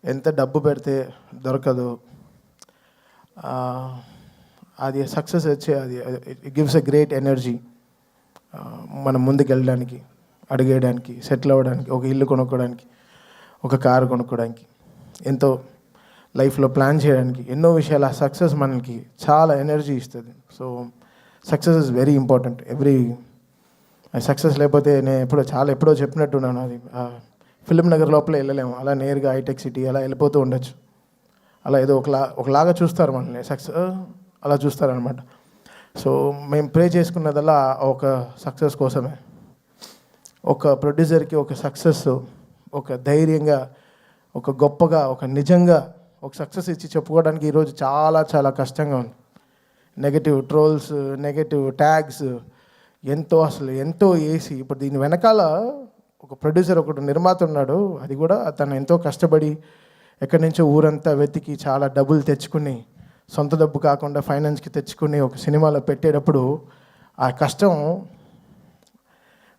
ఎంత డబ్బు పెడితే దొరకదు. అది సక్సెస్ వచ్చే అది it gives a great energy మనం ముందుకు వెళ్ళడానికి, అడిగేయడానికి, సెటిల్ అవ్వడానికి, ఒక ఇల్లు కొనుక్కోవడానికి, ఒక కారు కొనుక్కోవడానికి, ఎంతో లైఫ్లో ప్లాన్ చేయడానికి, ఎన్నో విషయాలు. ఆ సక్సెస్ మనకి చాలా ఎనర్జీ ఇస్తుంది. So success is very important. Success లేకపోతే నేను ఎప్పుడో చెప్పినట్టున్నాను, అది ఫిలిం నగర్ లోపల వెళ్ళలేము, అలా నేరుగా హైటెక్ సిటీ అలా వెళ్ళిపోతూ ఉండొచ్చు. అలా ఏదో ఒకలాగా చూస్తారు మనల్ని, సక్సెస్ అలా చూస్తారనమాట. సో మేము ప్రే చేసుకున్నదల్లా ఒక సక్సెస్ కోసమే. ఒక ప్రొడ్యూసర్కి ఒక సక్సెస్, ఒక ధైర్యంగా, ఒక గొప్పగా, ఒక నిజంగా ఒక సక్సెస్ ఇచ్చి చెప్పుకోవడానికి ఈరోజు చాలా చాలా కష్టంగా ఉంది. నెగటివ్ ట్రోల్స్, నెగటివ్ ట్యాగ్స్ ఎంతో వేసి, ఇప్పుడు దీని వెనకాల ఒక ప్రొడ్యూసర్, ఒకటి నిర్మాత ఉన్నాడు. అది కూడా తను ఎంతో కష్టపడి ఎక్కడి నుంచో ఊరంతా వెతికి చాలా డబ్బులు తెచ్చుకుని, సొంత డబ్బు కాకుండా ఫైనాన్స్కి తెచ్చుకుని ఒక సినిమాలో పెట్టేటప్పుడు ఆ కష్టం,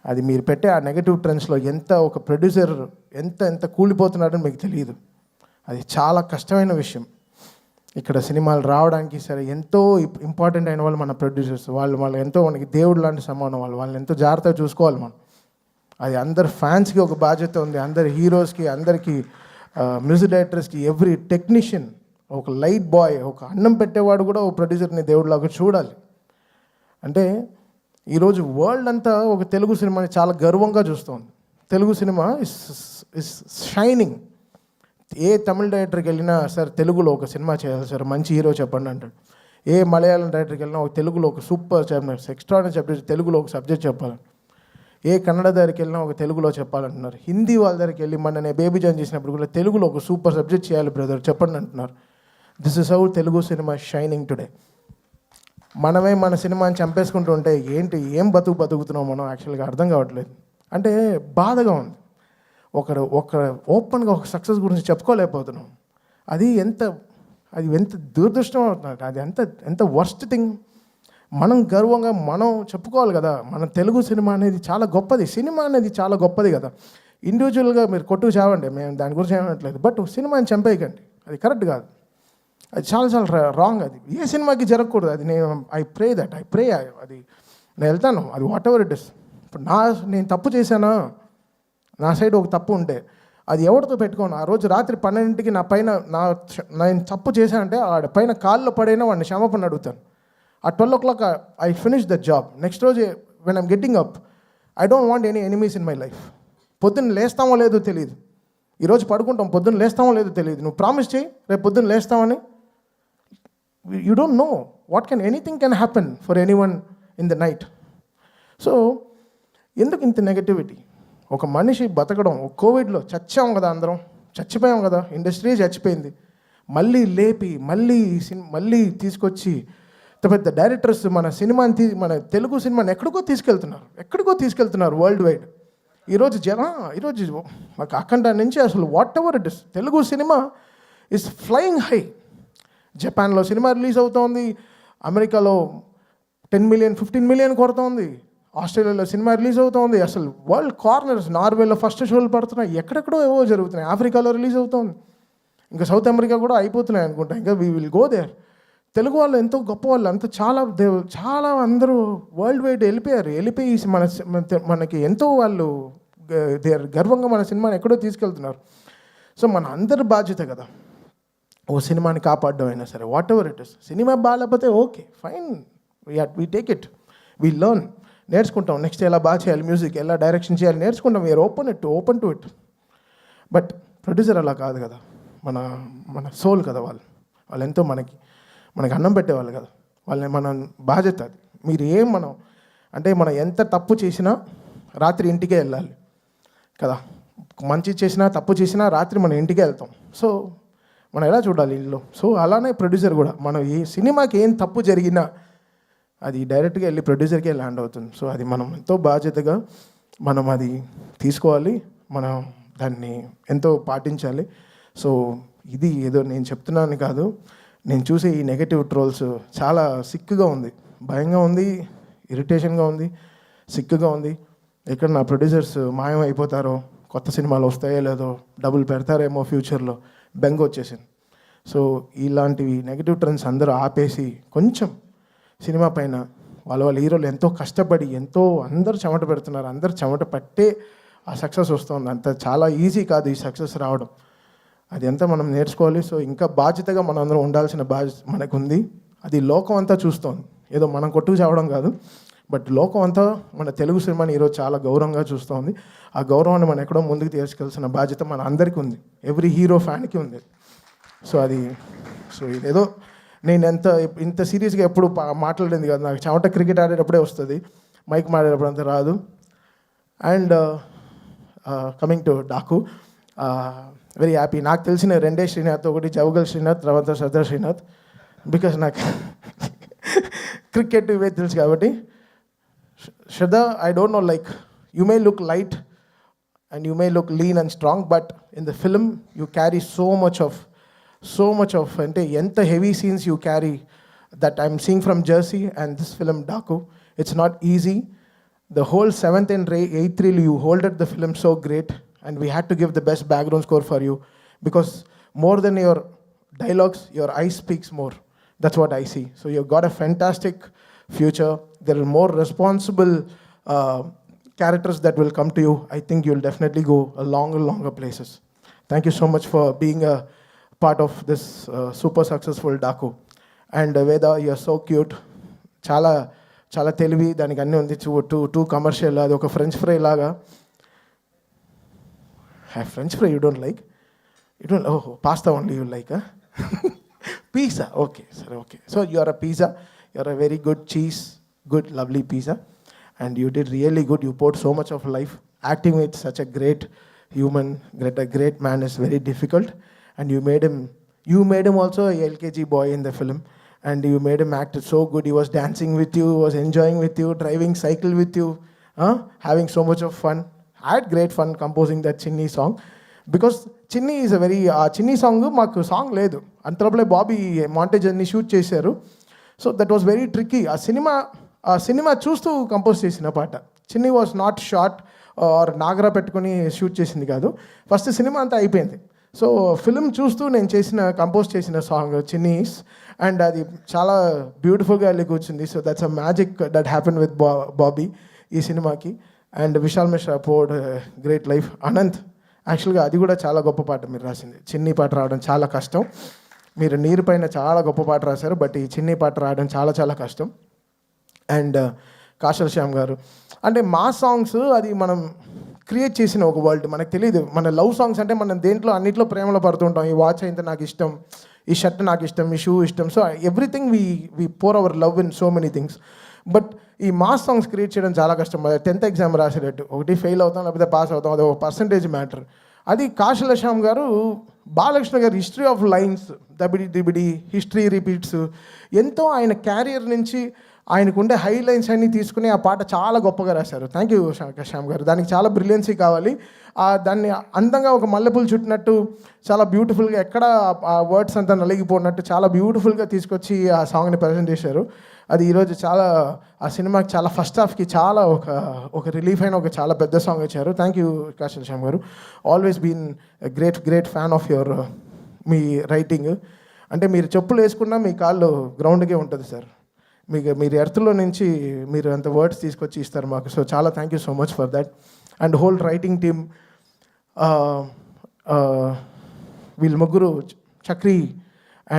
అది మీరు పెట్టే ఆ నెగటివ్ ట్రెండ్స్లో ఒక ప్రొడ్యూసర్ ఎంత కూలిపోతున్నాడని మీకు తెలియదు. అది చాలా కష్టమైన విషయం. ఇక్కడ సినిమాలు రావడానికి సరే ఎంతో ఇంపార్టెంట్ అయిన వాళ్ళు మన ప్రొడ్యూసర్స్. వాళ్ళు ఎంతో మనకి దేవుడు లాంటి సమానం. వాళ్ళని ఎంతో జాగ్రత్తగా చూసుకోవాలి మనం. అది అందరు ఫ్యాన్స్కి ఒక బాధ్యత ఉంది, అందరి హీరోస్కి, అందరికీ మ్యూజిక్ డైరెక్టర్స్కి, ఎవ్రీ టెక్నీషియన్, ఒక లైట్ బాయ్, ఒక అన్నం పెట్టేవాడు కూడా ఒక ప్రొడ్యూసర్ని దేవుడిలాగా చూడాలి. అంటే ఈరోజు వరల్డ్ అంతా ఒక తెలుగు సినిమాని చాలా గర్వంగా చూస్తుంది. Telugu cinema is shining. ఏ తమిళ డైరెక్టర్కి వెళ్ళినా సార్ తెలుగులో ఒక సినిమా చేయాలి సార్, మంచి హీరో చెప్పండి అంటాడు. ఏ మలయాళం డైరెక్టర్కి వెళ్ళినా ఒక తెలుగులో ఒక సూపర్ ఎక్స్ట్రాడినరీ సబ్జెక్ట్, తెలుగులో ఒక సబ్జెక్ట్ చెప్పాలి. ఏ కన్నడ దగ్గరికి వెళ్ళినా ఒక తెలుగులో చెప్పాలంటున్నారు. హిందీ వాళ్ళ దగ్గరికి వెళ్ళి మొన్న నేను బేబీ జాన్ చేసినప్పుడు కూడా తెలుగులో ఒక సూపర్ సబ్జెక్ట్ చేయాలి బ్రదర్ చెప్పండి అంటున్నారు. This is how Telugu cinema shining today. మనమే మన సినిమాని చంపేసుకుంటూ ఉంటే ఏం బతుకుతున్నాం మనం యాక్చువల్గా అర్థం కావట్లేదు. అంటే బాధగా ఉంది. ఒకరు ఓపెన్గా ఒక సక్సెస్ గురించి చెప్పుకోలేకపోతున్నాం. అది ఎంత దురదృష్టం అవుతుంది. అది ఎంత వర్స్ట్ థింగ్. మనం గర్వంగా మనం చెప్పుకోవాలి కదా, మన తెలుగు సినిమా అనేది చాలా గొప్పది. సినిమా అనేది చాలా గొప్పది కదా. ఇండివిజువల్గా మీరు కొట్టుకు చావండి, మేము దాని గురించి ఏమనట్లేదు. బట్ సినిమాని చంపేయకండి, అది కరెక్ట్ కాదు. అది చాలా రాంగ్. అది ఏ సినిమాకి జరగకూడదు. అది ఐ ప్రే అది నేను వెళ్తాను, అది వాట్ ఎవర్ ఇట్ ఇస్. ఇప్పుడు నేను తప్పు చేశానా, నా సైడ్ ఒక తప్పు ఉంటే అది ఎవరితో పెట్టుకోను. ఆ రోజు రాత్రి 12ంటికి నేను తప్పు చేశానంటే ఆడ పైన కాల్లో పడైనా వాడిని క్షమాపణ అడుగుతాను. ఆ 12 o'clock I finish the job. Next రోజు when I'm getting up, I don't want any enemies in my life. పొద్దున్న లేస్తామో లేదో తెలియదు. ఈరోజు పడుకుంటాం, పొద్దున్న లేస్తామో లేదో తెలియదు. నువ్వు ప్రామిస్ చేయి రేపు పొద్దున్న లేస్తామని. You don't know anything can happen for any one in the night. So ఎందుకు ఇంత నెగటివిటీ? ఒక మనిషి బతకడం, కోవిడ్లో చచ్చాం కదా, అందరం చచ్చిపోయాం కదా, ఇండస్ట్రీ చచ్చిపోయింది. మళ్ళీ లేపి మళ్ళీ తీసుకొచ్చి పెద్ద డైరెక్టర్స్ మన తెలుగు సినిమాని ఎక్కడికో తీసుకెళ్తున్నారు వరల్డ్ వైడ్. ఈరోజు మాకు అఖండ నుంచి అసలు what ever it is, Telugu cinema is flying high. జపాన్లో సినిమా రిలీజ్ అవుతోంది, అమెరికాలో 10 million 15 million కొడుతోంది, ఆస్ట్రేలియాలో సినిమా రిలీజ్ అవుతోంది. అసలు వరల్డ్ కార్నర్స్, నార్వేలో ఫస్ట్ షోలు పడుతున్నాయి, ఎక్కడెక్కడో ఏవో జరుగుతున్నాయి. ఆఫ్రికాలో రిలీజ్ అవుతోంది, ఇంకా సౌత్ అమెరికా కూడా అయిపోతున్నాయి అనుకుంటా. ఇంకా we will go there. Telugu వాళ్ళు ఎంతో గొప్ప వాళ్ళు, చాలా అందరూ వరల్డ్ వైడ్ వెళ్ళిపోయి మనకి ఎంతో వాళ్ళు గర్వంగా మన సినిమాని ఎక్కడో తీసుకెళ్తున్నారు. సో మన అందరి బాధ్యత కదా ఓ సినిమాని కాపాడడం అయినా సరే, whatever it is. Cinema బాగాలేకపోతే okay fine, we take it, we learn, నేర్చుకుంటాం. నెక్స్ట్ ఎలా బాగా చేయాలి, మ్యూజిక్ ఎలా డైరెక్షన్ చేయాలి నేర్చుకుంటాం. We are open to it. But producer అలా కాదు కదా, మన సోల్ కదా వాళ్ళు ఎంతో మనకి అన్నం పెట్టేవాళ్ళు కదా, మన బాధ్యత అది. మనం ఎంత తప్పు చేసినా రాత్రి ఇంటికే వెళ్ళాలి కదా, మంచి చేసినా తప్పు చేసినా రాత్రి మనం ఇంటికే వెళ్తాం. సో మనం ఎలా చూడాలి ఇల్లు. సో అలానే ప్రొడ్యూసర్ కూడా, మనం ఈ సినిమాకి ఏం తప్పు జరిగినా అది డైరెక్ట్గా వెళ్ళి ప్రొడ్యూసర్కే ల్యాండ్ అవుతుంది. సో అది మనం ఎంతో బాధ్యతగా మనం అది తీసుకోవాలి, మనం దాన్ని ఎంతో పాటించాలి. సో ఇది ఏదో నేను చెప్తున్నాను కాదు, నేను చూసే ఈ నెగటివ్ ట్రోల్స్ చాలా సిక్కుగా ఉంది, భయంగా ఉంది, ఇరిటేషన్గా ఉంది, సిక్కుగా ఉంది. ఎక్కడ నా ప్రొడ్యూసర్స్ మాయం అయిపోతారో, కొత్త సినిమాలు వస్తాయో లేదో, డబ్బులు పెడతారేమో ఫ్యూచర్లో, బెంగ వచ్చేసింది. సో ఇలాంటివి నెగిటివ్ ట్రెండ్స్ అందరూ ఆపేసి కొంచెం సినిమా పైన వాళ్ళ హీరోలు ఎంతో కష్టపడి ఎంతో అందరూ చెమట పెడుతున్నారు, అందరు చెమట పట్టే ఆ సక్సెస్ వస్తుంది. అంత చాలా ఈజీ కాదు ఈ సక్సెస్ రావడం, అది ఎంత మనం నేర్చుకోవాలి. సో ఇంకా బాధ్యతగా మనం అందరం ఉండాల్సిన బాధ్యత మనకు ఉంది. అది లోకం అంతా చూస్తోంది, ఏదో మనం కొట్టుకు చావడం కాదు, బట్ లోకం అంతా మన తెలుగు సినిమాని ఈరోజు చాలా గౌరవంగా చూస్తోంది. ఆ గౌరవాన్ని మనం ఎక్కడో ముందుకు తీసుకెళ్లాల్సిన బాధ్యత మన అందరికీ ఉంది, ఎవ్రీ హీరో ఫ్యాన్కి ఉంది. సో ఇదేదో నేను ఇంత సీరియస్గా ఎప్పుడు మాట్లాడింది కాదు, నాకు చెమట క్రికెట్ ఆడేటప్పుడే వస్తుంది, మైక్ మాడేటప్పుడు అంత రాదు. And coming to Daaku, very happy. నాకు తెలిసిన రెండే శ్రీనాథ్, ఒకటి జవగల్ శ్రీనాథ్, తర్వాత సర్దార్ శ్రీనాథ్, బికాస్ నాకు క్రికెట్ ఇవే తెలుసు కాబట్టి. Shraddha, I don't know, like you may look light and you may look lean and strong, but in the film you carry so much of ante enta heavy scenes you carry that I'm seeing from Jersey and this film Daku. It's not easy. The whole 7th and 8th reel you holded the film so great, and we had to give the best background score for you because more than your dialogues your eyes speaks more. That's what I see. So you've got a fantastic future. There are more responsible characters that will come to you. I think you'll definitely go a longer places. Thank you so much for being a part of this super successful Daku. And Veda, you're so cute. చాలా తెలివి, దానికి అన్నీ ఉంది. Two commercial, అది ఒక French fry లాగా. French fry you don't like? You don't? ఓహో, pasta only you like? Pizza, okay, sir, okay. So you are a pizza, you are a very good cheese, good lovely pizza, and you did really good. You poured so much of life. Acting with such a great human, a great man is very difficult, and you made him also a LKG boy in the film, and you made him act so good. He was dancing with you, was enjoying with you, driving cycle with you, having so much of fun. I had great fun composing that Chinni song. Because చిన్ని is a very, ఆ చిన్ని song మాకు song లేదు, అంతలోపలే Bobby montage అన్ని shoot చేశారు. So that was very tricky. ఆ cinema చూస్తూ compose చేసిన పాట. చిన్ని వాజ్ నాట్ షార్ట్ ఆర్ నాగరా పెట్టుకొని షూట్ చేసింది కాదు, ఫస్ట్ సినిమా అంతా అయిపోయింది. సో ఫిల్మ్ చూస్తూ నేను కంపోజ్ చేసిన సాంగ్ చిన్నీస్, అండ్ అది చాలా బ్యూటిఫుల్గా వెళ్ళి కూర్చుంది. So that's a magic that happen with Bobby ఈ సినిమాకి. And Vishal Mishra poured great life. Anant, యాక్చువల్గా అది కూడా చాలా గొప్ప పాట మీరు రాసింది. చిన్ని పాట రావడం చాలా కష్టం. మీరు నీరు పైన చాలా గొప్ప పాట రాశారు, బట్ ఈ చిన్ని పాట రావడం చాలా కష్టం. అండ్ కాశల్ శ్యామ్ గారు, అంటే మా సాంగ్స్ అది మనం క్రియేట్ చేసిన ఒక వరల్డ్, మనకు తెలియదు. మన లవ్ సాంగ్స్ అంటే మనం దేంట్లో అన్నింటిలో ప్రేమలో పడుతుంటాం. ఈ వాచ్ అయితే నాకు ఇష్టం, ఈ షర్ట్ నాకు ఇష్టం, ఈ షూ ఇష్టం. So everything we pour our love in so many things. But ఈ మాస్ సాంగ్స్ క్రియేట్ చేయడం చాలా కష్టం. 10th ఎగ్జామ్ రాసేటట్టు, ఒకటి ఫెయిల్ అవుతాం లేకపోతే పాస్ అవుతాం, అది ఒక పర్సంటేజ్ మ్యాటర్. అది కాశల శ్యామ్ గారు, బాలకృష్ణ గారు హిస్టరీ ఆఫ్ లైన్స్, దబిడి హిస్టరీ రిపీట్స్, ఎంతో ఆయన క్యారియర్ నుంచి ఆయనకుండే హై లైన్స్ అన్నీ తీసుకుని ఆ పాట చాలా గొప్పగా రాశారు. థ్యాంక్ యూ శ్యామ్ గారు. దానికి చాలా బ్రిలియన్సీ కావాలి. దాన్ని అందంగా ఒక మల్లెపూలు చుట్టినట్టు చాలా బ్యూటిఫుల్గా, ఎక్కడ ఆ వర్డ్స్ అంతా నలిగిపోయినట్టు చాలా బ్యూటిఫుల్గా తీసుకొచ్చి ఆ సాంగ్ని ప్రజెంట్ చేశారు. అది ఈరోజు చాలా ఆ సినిమాకి చాలా ఫస్ట్ హాఫ్కి చాలా ఒక రిలీఫ్ అయిన ఒక చాలా పెద్ద సాంగ్ ఇచ్చారు. Thank you Kasarla Shyam garu. Always been great fan of your మీ రైటింగ్. అంటే మీరు చెప్పులు వేసుకున్నా మీ కాళ్ళు గ్రౌండ్కే ఉంటుంది సార్. మీరు ఎర్త్లో నుంచి మీరు అంత వర్డ్స్ తీసుకొచ్చి ఇస్తారు మాకు. సో చాలా thank you so much for that. And whole writing team, వీళ్ళు ముగ్గురు, Chakri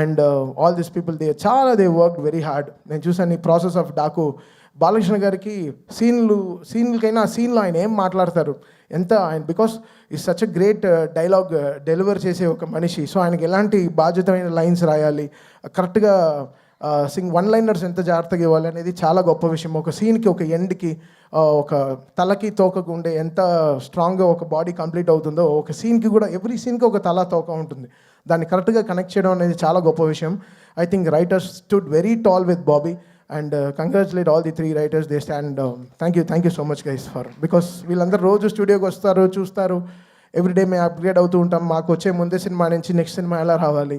and all this people, they work very hard. నేను చూసాను ఈ ప్రాసెస్ ఆఫ్ డాకు. బాలకృష్ణ గారికి సీన్లకైనా ఆ సీన్లో ఆయన ఏం మాట్లాడతారు, ఎంత ఆయన, because is such a great dialogue deliver చేసే ఒక మనిషి. సో ఆయనకి ఎలాంటి బాధ్యతమైన లైన్స్ రాయాలి, కరెక్ట్గా వన్ లైనర్స్ ఎంత జాగ్రత్తగా ఇవ్వాలి అనేది చాలా గొప్ప విషయం. ఒక సీన్కి, ఒక ఎండ్కి, ఒక తలకి తోకకు ఉండే ఎంత స్ట్రాంగ్గా ఒక బాడీ కంప్లీట్ అవుతుందో, ఒక సీన్కి కూడా ఎవ్రీ సీన్కి ఒక తల తోక ఉంటుంది. దాన్ని కరెక్ట్గా కనెక్ట్ చేయడం అనేది చాలా గొప్ప విషయం. I think writers stood very tall with Bobby, and congratulate all the 3 writers. They stand. Thank you so much guys for, because వీళ్ళందరూ రోజు స్టూడియోకి వస్తారు, చూస్తారు. ఎవ్రీడే మేము అప్గ్రేడ్ అవుతూ ఉంటాం. మాకు వచ్చే ముందే సినిమా నుంచి నెక్స్ట్ సినిమా ఎలా రావాలి,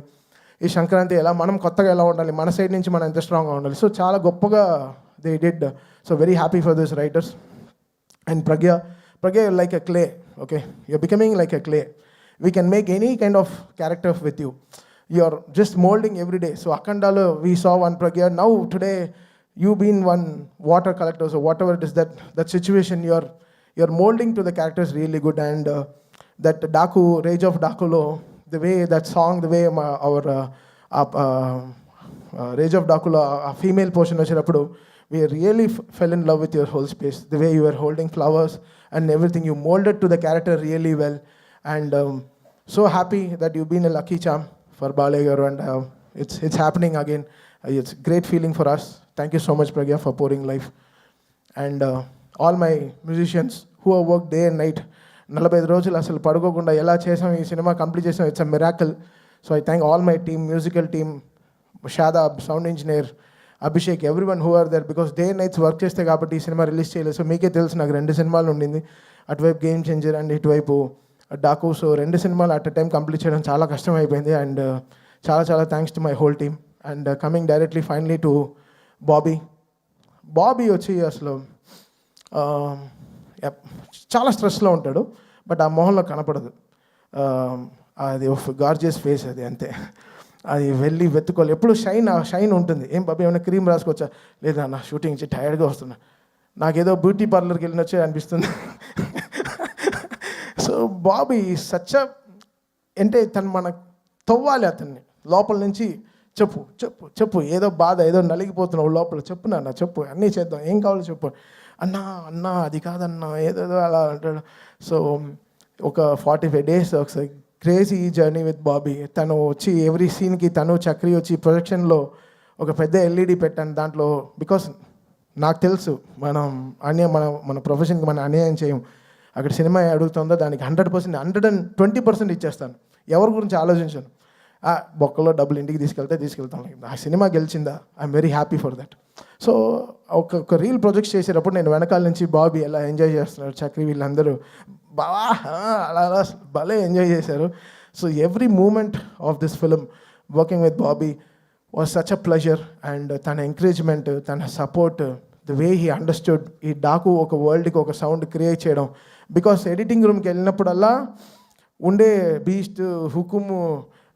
ఈ సంక్రాంతి ఎలా మనం కొత్తగా ఎలా ఉండాలి, మన సైడ్ నుంచి మనం ఎంత స్ట్రాంగ్గా ఉండాలి. సో చాలా గొప్పగా they did. So very happy for this writers. And Pragya like a clay, okay, you're becoming like a clay. We can make any kind of character with you. You're just molding every day. So Akandalo, we saw one Pragya. Now today, you been one water collector, so whatever it is, that situation, you're molding to the characters really good. And that Daku, Rage of Dakulo, the way that song, the way our Rage of Dakulo, a female portion vachinapudu, we really fell in love with your whole space. The way you were holding flowers and everything, you molded to the character really well. And so happy that you've been a lucky charm for Bale garu, and it's happening again. It's great feeling for us. Thank you so much, Pragya, for pouring life. And all my musicians who have worked day and night, 45 రోజులు అసలు పడుకోకుండా ఎలా చేసాం ఈ సినిమా complete చేసాం. It's a miracle. So I thank all my team, musical team, Shadab, sound engineer, Abhishek, everyone who are there, because day and nights work చేస్తే కాబట్టి ఈ సినిమా రిలీజ్ చేయలేదు. సో మీకే తెలుసు, నాకు 2 సినిమాలు ఉండింది, అటువైపు గేమ్ చేంజర్ అండ్ ఇటువైపు డాకు. సో 2 సినిమాలు అట్ టైం కంప్లీట్ చేయడం చాలా కష్టం అయిపోయింది. అండ్ చాలా చాలా thanks to my whole team. And coming directly finally to Bobby వచ్చి అసలు చాలా స్ట్రెస్లో ఉంటాడు, బట్ ఆ మొహంలో కనపడదు. అది గార్జియస్ ఫేస్, అది అంతే. అది వెళ్ళి వెతుకోవాలి, ఎప్పుడు షైన్ ఉంటుంది. ఏం బాబీ ఏమైనా క్రీమ్ రాసుకోవచ్చా? లేదా నా షూటింగ్ నుంచి టైర్డ్గా వస్తున్నా, నాకేదో బ్యూటీ పార్లర్కి వెళ్ళినొచ్చే అనిపిస్తుంది. సో బాబీ సచ్ అంటే తను మన తవ్వాలి అతన్ని లోపల నుంచి. చెప్పు చెప్పు చెప్పు, ఏదో బాధ, ఏదో నలిగిపోతున్నావు లోపల, చెప్పు నాన్న చెప్పు, అన్నీ చేద్దాం, ఏం కావాలో చెప్పు. అన్నా అది కాదన్నా, ఏదేదో అలా అంటాడు. సో ఒక 45 days ఒకసారి క్రేజీ జర్నీ విత్ బాబీ. తను వచ్చి ఎవ్రీ సీన్కి తను చక్రి వచ్చి ప్రొజెక్షన్లో ఒక పెద్ద LED పెట్టాను దాంట్లో. బికాస్ నాకు తెలుసు మనం మన ప్రొఫెషన్కి మనం అన్యాయం చేయం. అక్కడ సినిమా అడుగుతుందో దానికి 100%, 120% ఇచ్చేస్తాను. ఎవరి గురించి ఆలోచించాను. బొక్కలో డబ్బులు ఇంటికి తీసుకెళ్తాను. ఆ సినిమా గెలిచిందా, I'm very happy for that. So ఒక రీల్ ప్రొజెక్ట్ చేసేటప్పుడు నేను వెనకాల నుంచి బాబీ ఎలా ఎంజాయ్ చేస్తున్నారు, చక్రి వీళ్ళందరూ బావా అలా భలే ఎంజాయ్ చేశారు. So every moment of this film working with Bobby was such a pleasure. And తన ఎంకరేజ్మెంట్, తన support, the way he understood ఈ డాకు ఒక వరల్డ్కి ఒక సౌండ్ క్రియేట్ చేయడం. బికాస్ ఎడిటింగ్ రూమ్కి వెళ్ళినప్పుడల్లా ఉండే బీస్ట్, హుకుము,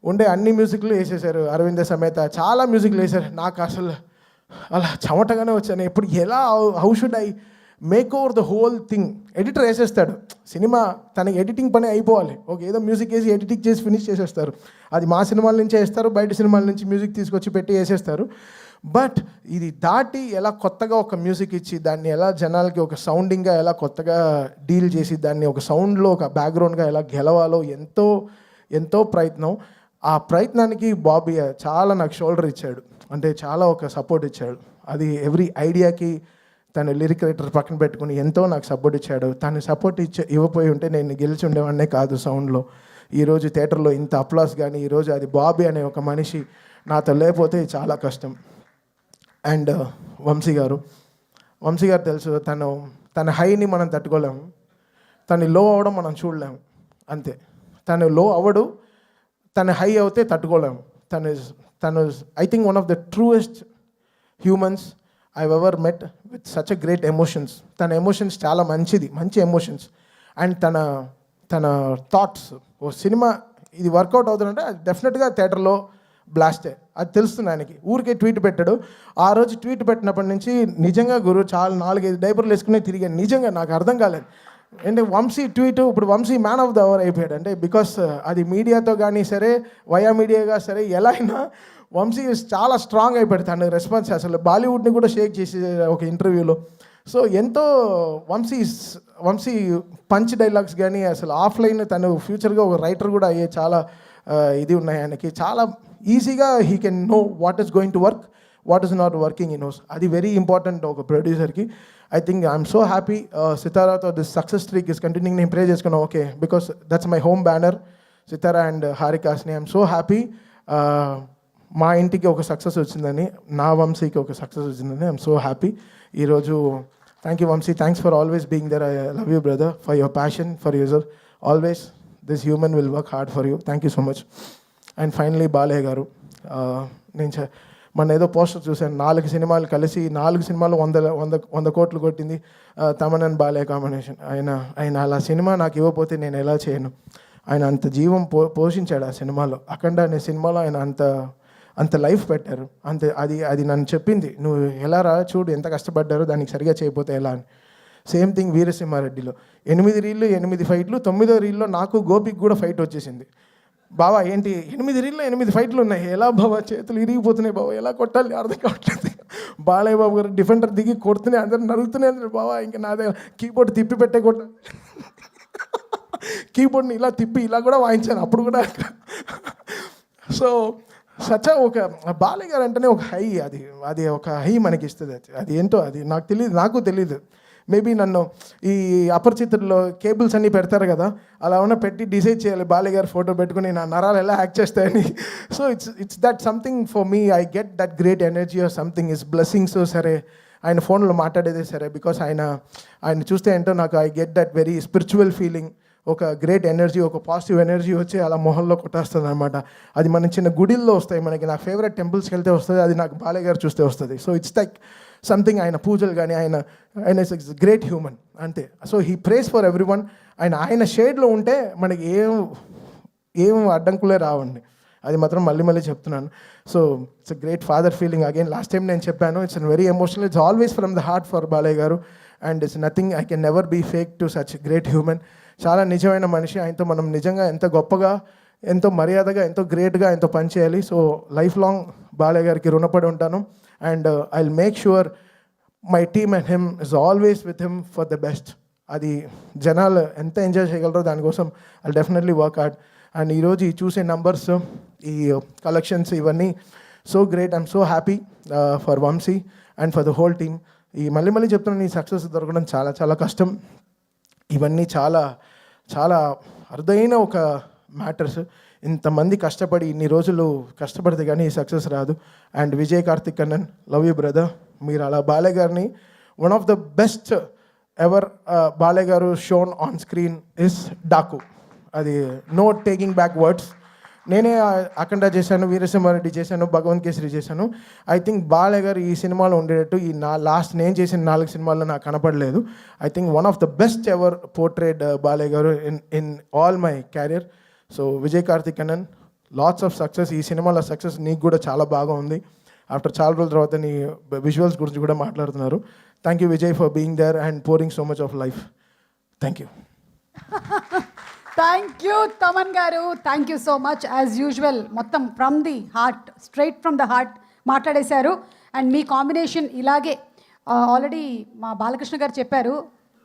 ఉండే అన్ని మ్యూజిక్లు వేసేసారు. అరవింద సమేత చాలా మ్యూజిక్లు వేశారు. నాకు అసలు అలా చెమటగానే వచ్చాను. ఇప్పుడు ఎలా, how should I make over the whole thing? Editor cinema సినిమా, తనకి ఎడిటింగ్ పని అయిపోవాలి. ఏదో మ్యూజిక్ వేసి ఎడిటింగ్ చేసి ఫినిష్ చేసేస్తారు. అది మా సినిమాల నుంచి వేస్తారు, బయట సినిమాల నుంచి మ్యూజిక్ తీసుకొచ్చి పెట్టి వేసేస్తారు. బట్ ఇది దాటి ఎలా కొత్తగా ఒక మ్యూజిక్ ఇచ్చి దాన్ని ఎలా జనాలకి ఒక సౌండింగ్గా ఎలా కొత్తగా డీల్ చేసి దాన్ని ఒక సౌండ్లో ఒక బ్యాక్గ్రౌండ్గా ఎలా గెలవాలో ఎంతో ఎంతో ప్రయత్నం. ఆ ప్రయత్నానికి బాబీ చాలా నాకు షోల్డర్ ఇచ్చాడు, అంటే చాలా ఒక సపోర్ట్ ఇచ్చాడు. అది ఎవ్రీ ఐడియాకి తను లిరిక్ రైటర్ పక్కన పెట్టుకుని ఎంతో నాకు సపోర్ట్ ఇచ్చాడు. తను సపోర్ట్ ఇవ్వపోయి ఉంటే నేను గెలిచి ఉండేవాడినే కాదు సౌండ్లో. ఈరోజు థియేటర్లో ఇంత అప్లాస్ కానీ ఈరోజు అది బాబీ అనే ఒక మనిషి నాతో లేకపోతే చాలా కష్టం. అండ్ వంశీ గారు తెలుసు, తన హైని మనం తట్టుకోలేము, తను లో అవ్వడం మనం చూడలేము, అంతే. తను లో అవ్వడు, తను హై అవుతే తట్టుకోలేము. తను I think one of the truest humans I've ever met with such a great emotions. తన ఎమోషన్స్ చాలా మంచి ఎమోషన్స్. అండ్ తన థాట్స్, ఓ సినిమా ఇది వర్కౌట్ అవుతుందంటే అది డెఫినెట్గా థియేటర్లో బ్లాస్టే, అది తెలుస్తుంది ఆయనకి. ఊరికే ట్వీట్ పెట్టాడు. ఆ రోజు ట్వీట్ పెట్టినప్పటి నుంచి నిజంగా గురు చాలా 4-5 డైపర్లు వేసుకునే తిరిగాను. నిజంగా నాకు అర్థం కాలేదు. అంటే వంశీ ట్వీట్, ఇప్పుడు Vamsi man of the hour అయిపోయాడు. అంటే బికాస్ అది మీడియాతో కానీ సరే, వయా మీడియాగా సరే, ఎలా అయినా వంశీ చాలా స్ట్రాంగ్ అయిపోయాడు. తన రెస్పాన్స్ అసలు బాలీవుడ్ని కూడా షేక్ చేసే ఒక ఇంటర్వ్యూలో. సో ఎంతో వంశీ పంచ్ డైలాగ్స్ కానీ అసలు ఆఫ్లైన్ తను ఫ్యూచర్గా ఒక రైటర్ కూడా అయ్యే చాలా ఇది ఉన్నాయి ఆయనకి. చాలా ఈజీగా he can know what is going to work, what is not working in knows. అది వెరీ ఇంపార్టెంట్ ఒక ప్రొడ్యూసర్కి. I think I'm so happy సితారాతో this success streak is continuing. నేను ప్రే చేసుకున్నాను, okay, because that's my home banner Sitara and హారికాస్ని. I'm so happy మా ఇంటికి ఒక సక్సెస్ వచ్చిందని, నా వంశీకి ఒక సక్సెస్ వచ్చిందని ఐఎమ్ సో హ్యాపీ. ఈరోజు thank you Vamshi, thanks for always being there. I love you brother, for your passion, for user always. This human will work hard for you. Thank you so much. And finally Balayya garu, నేను మొన్న ఏదో poster చూశాను, 4 సినిమాలు కలిసి 4 సినిమాలు 100 కోట్లు కొట్టింది Thaman and Balayya combination. ఆయన అలా సినిమా నాకు ఇవ్వకపోతే నేను ఎలా చేయను. ఆయన అంత జీవం పోషించాడు ఆ సినిమాలో. అఖండ అనే సినిమాలో ఆయన అంత లైఫ్ పెట్టారు. అది నన్ను చెప్పింది, నువ్వు ఎలా రా చూడు ఎంత కష్టపడ్డారో దానికి సరిగా చేయకపోతే ఎలా అని. సేమ్ థింగ్ వీరసింహారెడ్డిలో 8 రీళ్ళు 8 ఫైట్లు, 9వ రీల్లో నాకు గోపికి కూడా ఫైట్ వచ్చేసింది. బావా ఏంటి 8 రీల్లో 8 ఫైట్లు ఉన్నాయి, ఎలా బావా చేతులు ఇరిగిపోతున్నాయి బావా, ఎలా కొట్టాలి అర్థం కావట్లేదు. బాలయ్య బాబు గారు డిఫెండర్ దిగి కొడుతూనే అందరు నరుగుతూనే బావా, ఇంకా నా దగ్గర కీబోర్డ్ తిప్పి పెట్టే కొట్టాలి, కీబోర్డ్ని ఇలా తిప్పి ఇలా కూడా వాయించాను అప్పుడు కూడా. సో ఒక బాలయ్య గారు అంటేనే ఒక హై, అది ఒక హై మనకి ఇస్తుంది. అది ఏంటో అది నాకు తెలియదు. మేబీ నన్ను ఈ అపరిచితుల్లో కేబుల్స్ అన్నీ పెడతారు కదా, అలా ఉన్న పెట్టి డిసైడ్ చేయాలి బాలయ్య గారు ఫోటో పెట్టుకుని నా నరాలు ఎలా యాక్ట్ చేస్తాయని. So it's that something for me, I get that great energy or something. Is blessings సరే, ఆయన ఫోన్లో మాట్లాడేదే సరే, బికాస్ ఆయన చూస్తే ఏంటో నాకు I get that very spiritual feeling. ఒక గ్రేట్ ఎనర్జీ, ఒక పాజిటివ్ ఎనర్జీ వచ్చి అలా మొహంలో కొట్టేస్తుంది అనమాట. అది మన చిన్న గుడిల్లో వస్తాయి మనకి, నాకు ఫేవరెట్ టెంపుల్స్కి వెళ్తే వస్తుంది, అది నాకు బాలయ్య గారు చూస్తే వస్తుంది. సో ఇట్స్ లైక్ సంథింగ్, ఆయన పూజలు కానీ ఆయన ఇస్ గ్రేట్ హ్యూమన్ అంతే. So he prays for everyone. ఆయన షేడ్లో ఉంటే మనకి ఏం అడ్డంకులే రావండి, అది మాత్రం మళ్ళీ చెప్తున్నాను. So it's a great father feeling again. Last time నేను చెప్పాను, it's very emotional, it's always from the heart for Balayya గారు. And it's nothing, I can never be fake to such great human. చాలా నిజమైన మనిషి. ఆయనతో మనం నిజంగా ఎంత గొప్పగా, ఎంతో మర్యాదగా, ఎంతో గ్రేట్గా ఆయనతో పనిచేయాలి. సో లైఫ్ లాంగ్ బాలయ్య గారికి రుణపడి ఉంటాను. And I will make sure my team and him is always with him for the best. అది జనాలు ఎంత ఎంజాయ్ చేయగలరో దానికోసం I definitely work hard. And ఈరోజు ఈ చూసే నంబర్స్, ఈ కలెక్షన్స్, ఇవన్నీ so great. I'm so happy for Vamshi and for the whole team. ఈ మళ్ళీ చెప్తున్నాను, ఈ సక్సెస్ దొరకడం చాలా చాలా కష్టం. ఇవన్నీ చాలా చాలా అరుదైన ఒక మ్యాటర్స్. ఇంతమంది కష్టపడి ఇన్ని రోజులు కష్టపడితే కానీ ఈ సక్సెస్ రాదు. అండ్ విజయ్ కార్తిక్ అన్నన్, లవ్ యూ బ్రదర్. మీరు అలా బాలయ్య గారిని, one of the best ever Balayya గారు shown on screen is Daaku. అది నో టేకింగ్ బ్యాక్ వర్డ్స్. నేనే అఖండ చేశాను, వీరసింహారెడ్డి చేశాను, భగవంత్ కేసరి చేశాను. ఐ థింక్ బాలయ్య గారు ఈ సినిమాలో ఉండేటట్టు ఈ లాస్ట్ నేను చేసిన 4 సినిమాల్లో నాకు కనపడలేదు. I think one of the best ever portrait Balayya గారు in all my career. So Vijay Karthik అన్నన్, లాట్స్ ఆఫ్ సక్సెస్. ఈ సినిమాలో సక్సెస్ నీకు కూడా చాలా బాగా ఉంది. ఆఫ్టర్ చాలా రోజుల తర్వాత నీ విజువల్స్ గురించి కూడా మాట్లాడుతున్నారు. Thank you Vijay for being there and pouring so much of life. Thank you. Thank you Thaman గారు, thank you so much. As usual మొత్తం from the heart, straight from the heart మాట్లాడేశారు. అండ్ మీ కాంబినేషన్ ఇలాగే already మా బాలకృష్ణ గారు చెప్పారు,